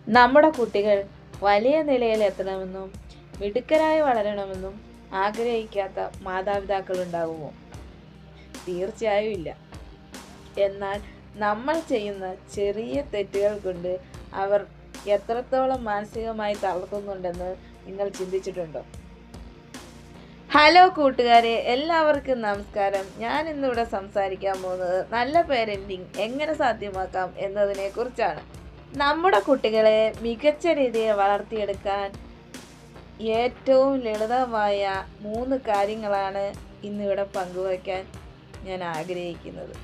നമ്മുടെ കുട്ടികൾ വലിയ നിലയിലെത്തണമെന്നും മിടുക്കരായി വളരണമെന്നും ആഗ്രഹിക്കാത്ത മാതാപിതാക്കളുണ്ടാകുമോ? തീർച്ചയായും ഇല്ല. എന്നാൽ നമ്മൾ ചെയ്യുന്ന ചെറിയ തെറ്റുകൾ കൊണ്ട് അവർ എത്രത്തോളം മാനസികമായി തളർത്തുന്നുണ്ടെന്ന് നിങ്ങൾ ചിന്തിച്ചിട്ടുണ്ടോ? ഹലോ കൂട്ടുകാരെ, എല്ലാവർക്കും നമസ്കാരം. ഞാൻ ഇന്നിവിടെ സംസാരിക്കാൻ പോകുന്നത് നല്ല പേരൻറ്റിങ് എങ്ങനെ സാധ്യമാക്കാം എന്നതിനെ കുറിച്ചാണ്. നമ്മുടെ കുട്ടികളെ മികച്ച രീതിയിൽ വളർത്തിയെടുക്കാൻ ഏറ്റവും ലളിതമായ 3 കാര്യങ്ങളാണ് ഇന്നിവിടെ പങ്കുവയ്ക്കാൻ ഞാൻ ആഗ്രഹിക്കുന്നത്.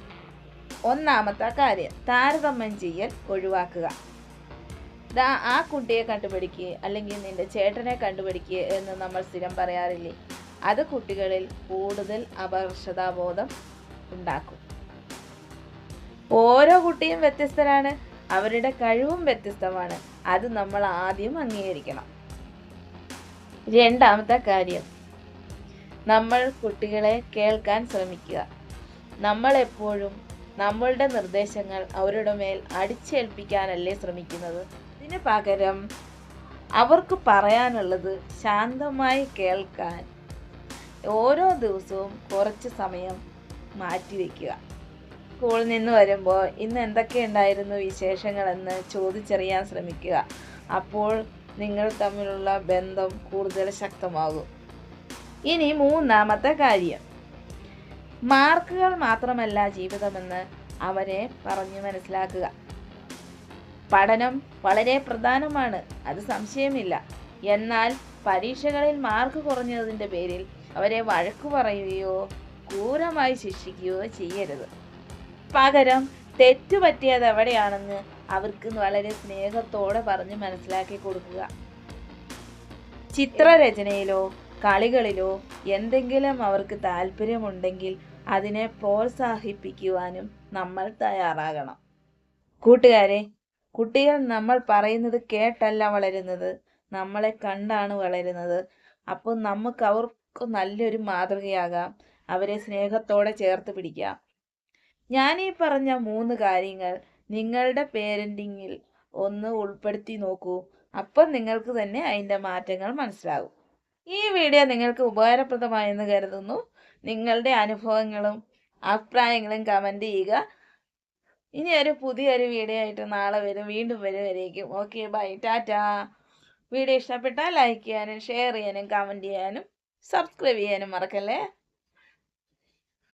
ഒന്നാമത്തെ കാര്യം, താരതമ്യം ചെയ്യൽ ഒഴിവാക്കുക. ആ കുട്ടിയെ കണ്ടുപിടിക്കുക, അല്ലെങ്കിൽ നിന്റെ ചേട്ടനെ കണ്ടുപിടിക്കുക എന്ന് നമ്മൾ സ്ഥിരം പറയാറില്ലേ? അത് കുട്ടികളിൽ കൂടുതൽ അപകർഷതാബോധം ഉണ്ടാക്കും. ഓരോ കുട്ടിയും വ്യത്യസ്തരാണ്, അവരുടെ കഴിവും വ്യത്യസ്തമാണ്. അത് നമ്മൾ ആദ്യം അംഗീകരിക്കണം. രണ്ടാമത്തെ കാര്യം, നമ്മൾ കുട്ടികളെ കേൾക്കാൻ ശ്രമിക്കുക. നമ്മൾ എപ്പോഴും നമ്മളുടെ നിർദ്ദേശങ്ങൾ അവരുടെ മേൽ അടിച്ചേൽപ്പിക്കാനല്ലേ ശ്രമിക്കുന്നത്. ഇതിന് പകരം അവർക്ക് പറയാനുള്ളത് ശാന്തമായി കേൾക്കാൻ ഓരോ ദിവസവും കുറച്ച് സമയം മാറ്റിവെക്കുക. സ്കൂളിൽ നിന്ന് വരുമ്പോൾ ഇന്ന് എന്തൊക്കെ ഉണ്ടായിരുന്നു വിശേഷങ്ങളെന്ന് ചോദിച്ചറിയാൻ ശ്രമിക്കുക. അപ്പോൾ നിങ്ങൾ തമ്മിലുള്ള ബന്ധം കൂടുതൽ ശക്തമാകും. ഇനി മൂന്നാമത്തെ കാര്യം, മാർക്കുകൾ മാത്രമല്ല ജീവിതമെന്ന് അവരെ പറഞ്ഞു മനസ്സിലാക്കുക. പഠനം വളരെ പ്രധാനമാണ്, അത് സംശയമില്ല. എന്നാൽ പരീക്ഷകളിൽ മാർക്ക് കുറഞ്ഞതിൻ്റെ പേരിൽ അവരെ വഴക്കു പറയുകയോ ക്രൂരമായി ശിക്ഷിക്കുകയോ ചെയ്യരുത്. പകരം തെറ്റുപറ്റിയത് എവിടെയാണെന്ന് അവർക്ക് വളരെ സ്നേഹത്തോടെ പറഞ്ഞ് മനസ്സിലാക്കി കൊടുക്കുക. ചിത്രരചനയിലോ കളികളിലോ എന്തെങ്കിലും അവർക്ക് താല്പര്യമുണ്ടെങ്കിൽ അതിനെ പ്രോത്സാഹിപ്പിക്കുവാനും നമ്മൾ തയ്യാറാകണം. കൂട്ടുകാരെ, കുട്ടികൾ നമ്മൾ പറയുന്നത് കേട്ടല്ല വളരുന്നത്, നമ്മളെ കണ്ടാണ് വളരുന്നത്. അപ്പോൾ നമുക്ക് അവർക്ക് നല്ലൊരു മാതൃകയാകാം, അവരെ സ്നേഹത്തോടെ ചേർത്ത് പിടിക്കാം. ഞാൻ ഈ പറഞ്ഞ 3 കാര്യങ്ങൾ നിങ്ങളുടെ പേരൻറ്റിങ്ങിൽ ഒന്ന് ഉൾപ്പെടുത്തി നോക്കൂ. അപ്പം നിങ്ങൾക്ക് തന്നെ അതിൻ്റെ മാറ്റങ്ങൾ മനസ്സിലാകും. ഈ വീഡിയോ നിങ്ങൾക്ക് ഉപകാരപ്രദമായെന്ന് കരുതുന്നു. നിങ്ങളുടെ അനുഭവങ്ങളും അഭിപ്രായങ്ങളും കമൻറ്റ് ചെയ്യുക. ഇനി പുതിയൊരു വീഡിയോ ആയിട്ട് നാളെ വീണ്ടും വരുമായിരിക്കും. Okay, bye, tata. വീഡിയോ ഇഷ്ടപ്പെട്ടാൽ ലൈക്ക് ചെയ്യാനും ഷെയർ ചെയ്യാനും കമൻറ്റ് ചെയ്യാനും സബ്സ്ക്രൈബ് ചെയ്യാനും മറക്കല്ലേ.